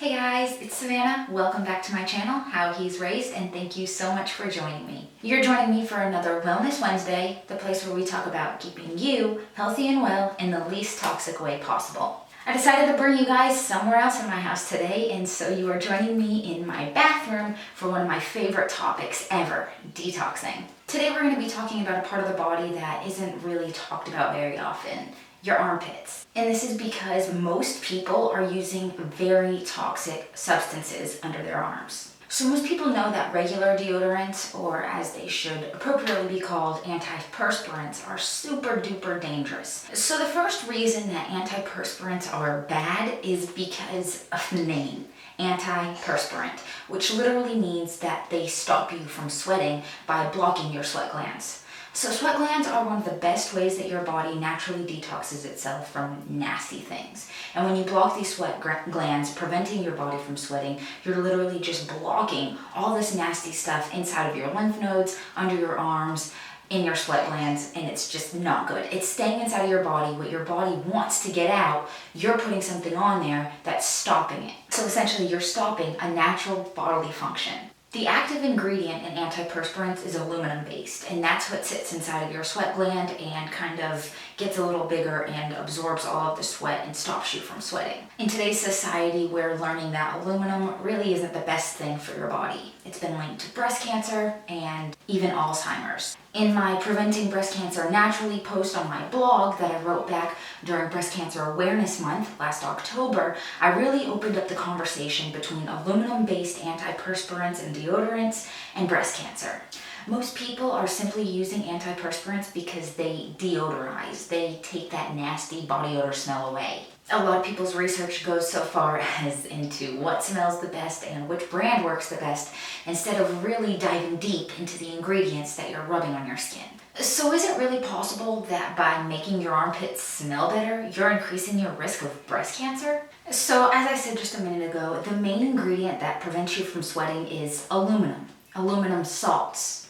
Hey guys, it's Savannah. Welcome back to my channel, How He's Raised, and thank you so much for joining me. You're joining me for another Wellness Wednesday, the place where we talk about keeping you healthy and well in the least toxic way possible. I decided to bring you guys somewhere else in my house today, and so you are joining me in my bathroom for one of my favorite topics ever, detoxing. Today we're going to be talking about a part of the body that isn't really talked about very often, your armpits. And this is because most people are using very toxic substances under their arms. So most people know that regular deodorants, or as they should appropriately be called, antiperspirants, are super duper dangerous. So the first reason that antiperspirants are bad is because of the name, antiperspirant, which literally means that they stop you from sweating by blocking your sweat glands. So sweat glands are one of the best ways that your body naturally detoxes itself from nasty things. And when you block these sweat glands, preventing your body from sweating, you're literally just blocking all this nasty stuff inside of your lymph nodes, under your arms, in your sweat glands, and it's just not good. It's staying inside of your body. What your body wants to get out, you're putting something on there that's stopping it. So essentially, you're stopping a natural bodily function. The active ingredient in antiperspirants is aluminum-based, and that's what sits inside of your sweat gland and kind of gets a little bigger and absorbs all of the sweat and stops you from sweating. In today's society, we're learning that aluminum really isn't the best thing for your body. It's been linked to breast cancer and even Alzheimer's. In my Preventing Breast Cancer Naturally post on my blog that I wrote back during Breast Cancer Awareness Month last October, I really opened up the conversation between aluminum-based antiperspirants and deodorants and breast cancer. Most people are simply using antiperspirants because they deodorize. They take that nasty body odor smell away. A lot of people's research goes so far as into what smells the best and which brand works the best, instead of really diving deep into the ingredients that you're rubbing on your skin. So is it really possible that by making your armpits smell better, you're increasing your risk of breast cancer? So as I said just a minute ago, the main ingredient that prevents you from sweating is aluminum. Aluminum salts,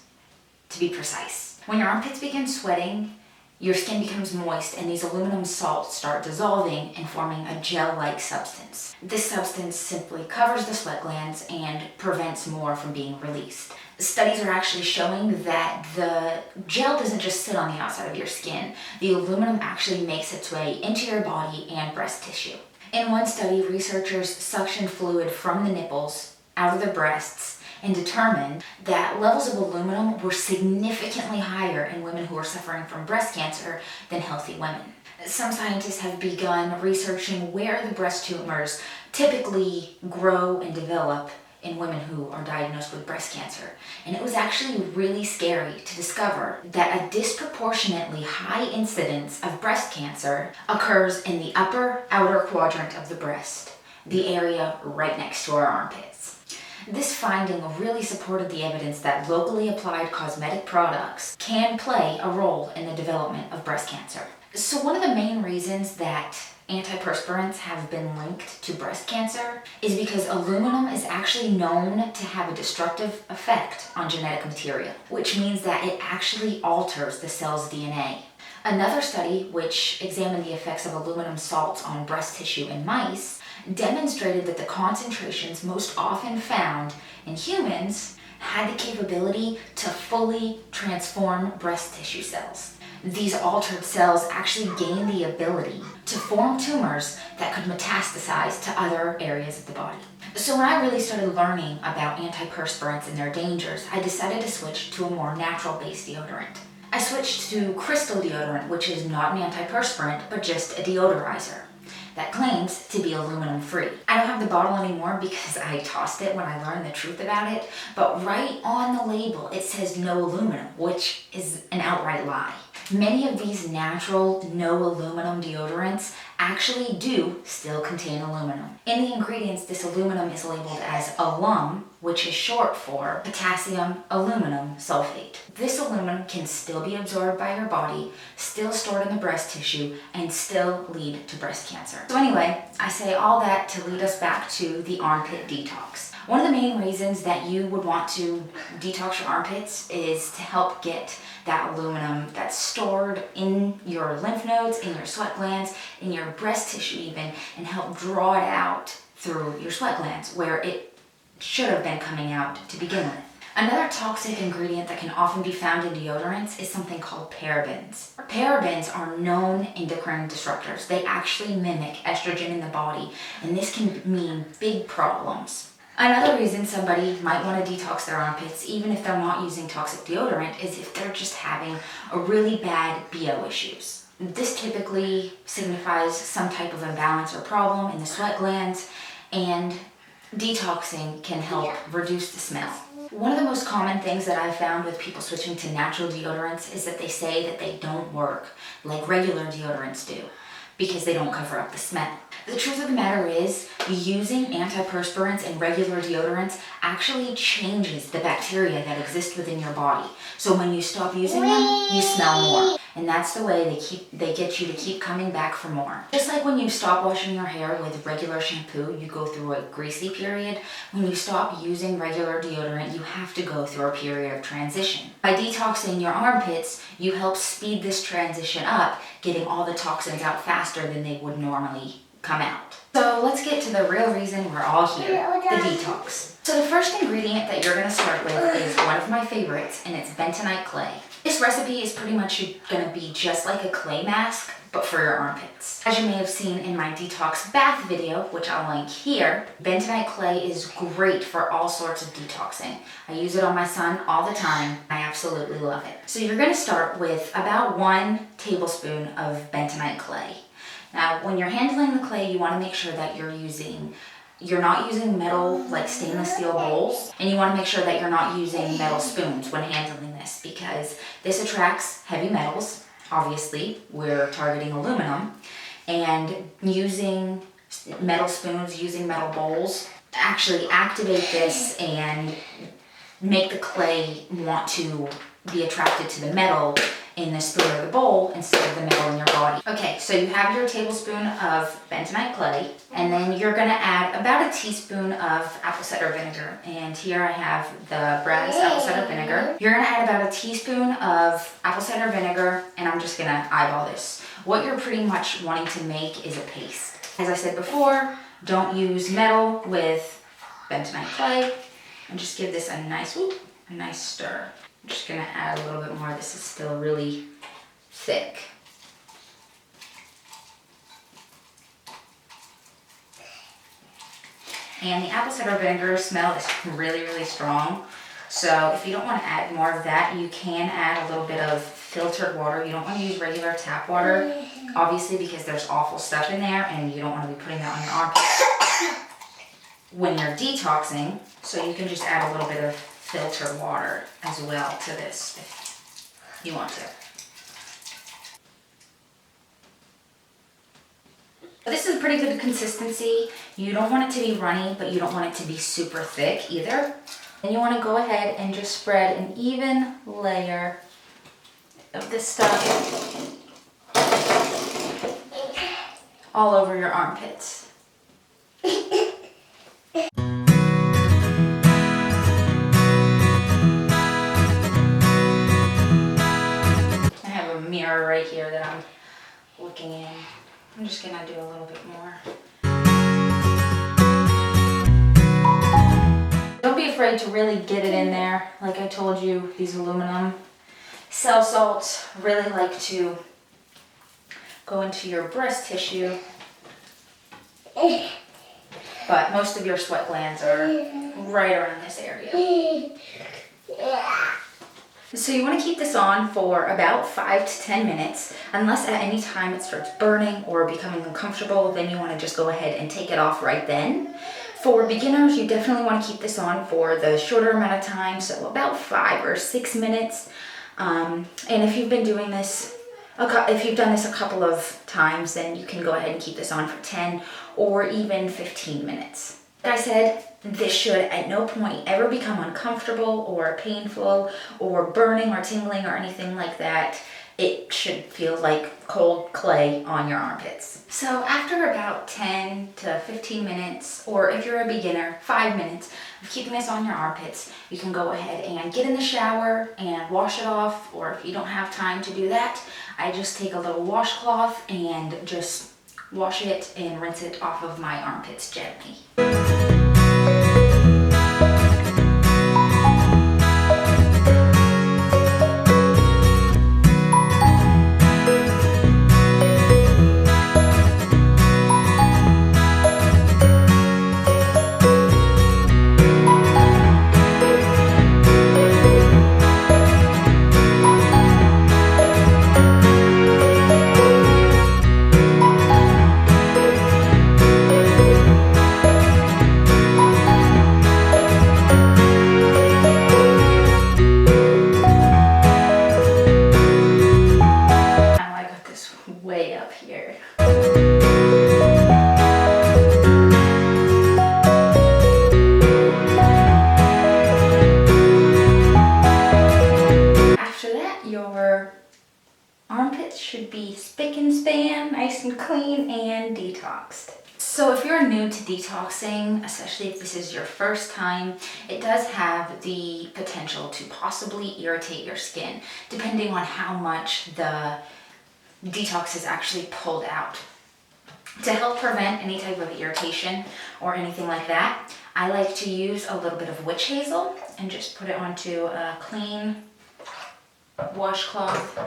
to be precise. When your armpits begin sweating, your skin becomes moist and these aluminum salts start dissolving and forming a gel-like substance. This substance simply covers the sweat glands and prevents more from being released. Studies are actually showing that the gel doesn't just sit on the outside of your skin. The aluminum actually makes its way into your body and breast tissue. In one study, researchers suctioned fluid from the nipples out of the breasts and determined that levels of aluminum were significantly higher in women who were suffering from breast cancer than healthy women. Some scientists have begun researching where the breast tumors typically grow and develop in women who are diagnosed with breast cancer. And it was actually really scary to discover that a disproportionately high incidence of breast cancer occurs in the upper outer quadrant of the breast, the area right next to our armpits. This finding really supported the evidence that locally applied cosmetic products can play a role in the development of breast cancer. So one of the main reasons that antiperspirants have been linked to breast cancer is because aluminum is actually known to have a destructive effect on genetic material, which means that it actually alters the cell's DNA. Another study, which examined the effects of aluminum salts on breast tissue in mice, demonstrated that the concentrations most often found in humans had the capability to fully transform breast tissue cells. These altered cells actually gain the ability to form tumors that could metastasize to other areas of the body. So when I really started learning about antiperspirants and their dangers, I decided to switch to a more natural-based deodorant. I switched to crystal deodorant, which is not an antiperspirant, but just a deodorizer that claims to be aluminum free. I don't have the bottle anymore because I tossed it when I learned the truth about it, but right on the label it says no aluminum, which is an outright lie. Many of these natural no aluminum deodorants actually do still contain aluminum. In the ingredients, this aluminum is labeled as alum, which is short for potassium aluminum sulfate. This aluminum can still be absorbed by your body, still stored in the breast tissue, and still lead to breast cancer. So anyway, I say all that to lead us back to the armpit detox. One of the main reasons that you would want to detox your armpits is to help get that aluminum that's stored in your lymph nodes, in your sweat glands, in your breast tissue even, and help draw it out through your sweat glands where it should have been coming out to begin with. Another toxic ingredient that can often be found in deodorants is something called parabens. Parabens are known endocrine disruptors. They actually mimic estrogen in the body, and this can mean big problems. Another reason somebody might want to detox their armpits, even if they're not using toxic deodorant, is if they're just having a really bad BO issues. This typically signifies some type of imbalance or problem in the sweat glands, and detoxing can help reduce the smell. One of the most common things that I've found with people switching to natural deodorants is that they say that they don't work like regular deodorants do because they don't cover up the smell. The truth of the matter is, using antiperspirants and regular deodorants actually changes the bacteria that exist within your body. So when you stop using them, you smell more. And that's the way they get you to keep coming back for more. Just like when you stop washing your hair with regular shampoo, you go through a greasy period. When you stop using regular deodorant, you have to go through a period of transition. By detoxing your armpits, you help speed this transition up, getting all the toxins out faster than they would normally come out. So let's get to the real reason we're all here, the detox. So the first ingredient that you're gonna start with is one of my favorites, and it's bentonite clay. This recipe is pretty much gonna be just like a clay mask, but for your armpits. As you may have seen in my detox bath video, which I'll link here, bentonite clay is great for all sorts of detoxing. I use it on my son all the time. I absolutely love it. So you're gonna start with about 1 tablespoon of bentonite clay. Now, when you're handling the clay, you wanna make sure that you're not using metal, like stainless steel bowls, and you wanna make sure that you're not using metal spoons when handling this, because this attracts heavy metals. Obviously, we're targeting aluminum, and using metal spoons, using metal bowls, actually activate this and make the clay want to be attracted to the metal in the spoon or the bowl instead of the metal in your body. Okay, so you have your tablespoon of bentonite clay, and then you're gonna add about a teaspoon of apple cider vinegar. And here I have the Bragg's apple cider vinegar. You're gonna add about a teaspoon of apple cider vinegar, and I'm just gonna eyeball this. What you're pretty much wanting to make is a paste. As I said before, don't use metal with bentonite clay, and just give this a nice stir. I'm just gonna add a little bit more. This is still really thick. And the apple cider vinegar smell is really, really strong. So if you don't want to add more of that, you can add a little bit of filtered water. You don't want to use regular tap water, obviously, because there's awful stuff in there and you don't want to be putting that on your armpits when you're detoxing. So you can just add a little bit of filtered water as well to this if you want to. This is a pretty good consistency. You don't want it to be runny, but you don't want it to be super thick either. And you want to go ahead and just spread an even layer of this stuff all over your armpits. Mirror right here that I'm looking in. I'm just gonna do a little bit more. Don't be afraid to really get it in there. Like I told you, these aluminum cell salts really like to go into your breast tissue, but most of your sweat glands are right around this area. So you want to keep this on for about 5 to 10 minutes. Unless at any time it starts burning or becoming uncomfortable, then you want to just go ahead and take it off right then. For beginners, you definitely want to keep this on for the shorter amount of time, so about 5 or 6 minutes. And if you've been doing this, if you've done this a couple of times, then you can go ahead and keep this on for 10 or even 15 minutes. Like I said, this should at no point ever become uncomfortable or painful or burning or tingling or anything like that. It should feel like cold clay on your armpits. So after about 10 to 15 minutes, or if you're a beginner, 5 minutes of keeping this on your armpits, you can go ahead and get in the shower and wash it off. Or if you don't have time to do that, I just take a little washcloth and just wash it and rinse it off of my armpits gently. Way up here. After that, your armpits should be spick and span, nice and clean and detoxed. So if you're new to detoxing, especially if this is your first time, it does have the potential to possibly irritate your skin, depending on how much the detox is actually pulled out. To help prevent any type of irritation or anything like that, I like to use a little bit of witch hazel and just put it onto a clean washcloth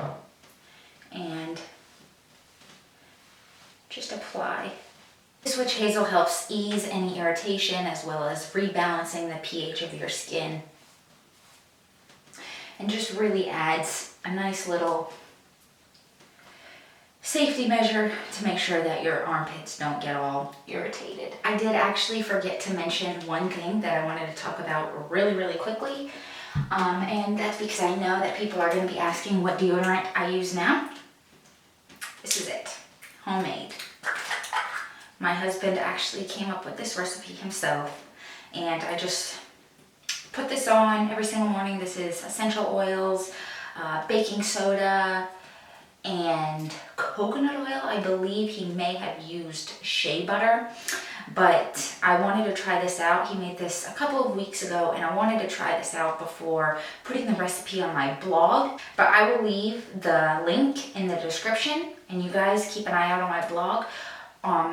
and just apply. This witch hazel helps ease any irritation as well as rebalancing the pH of your skin, and just really adds a nice little safety measure to make sure that your armpits don't get all irritated. I did actually forget to mention one thing that I wanted to talk about really quickly, and that's because I know that people are going to be asking what deodorant I use now. This is it, homemade. My husband actually came up with this recipe himself, and I just put this on every single morning. This is essential oils, baking soda, and coconut oil. I believe he may have used shea butter, but I wanted to try this out. He made this a couple of weeks ago, and I wanted to try this out before putting the recipe on my blog. But I will leave the link in the description, and you guys keep an eye out on my blog.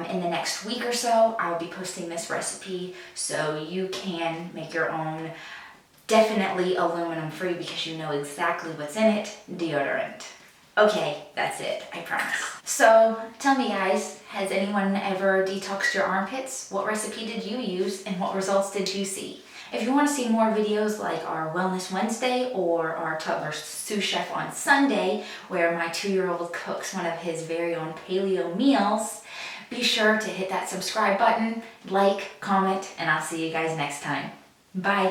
In the next week or so, I'll be posting this recipe so you can make your own, definitely aluminum free because you know exactly what's in it, deodorant. Okay, that's it, I promise. So tell me guys, has anyone ever detoxed your armpits? What recipe did you use and what results did you see? If you want to see more videos like our Wellness Wednesday or our toddler sous chef on Sunday, where my 2-year-old cooks one of his very own paleo meals, be sure to hit that subscribe button, like, comment, and I'll see you guys next time. Bye.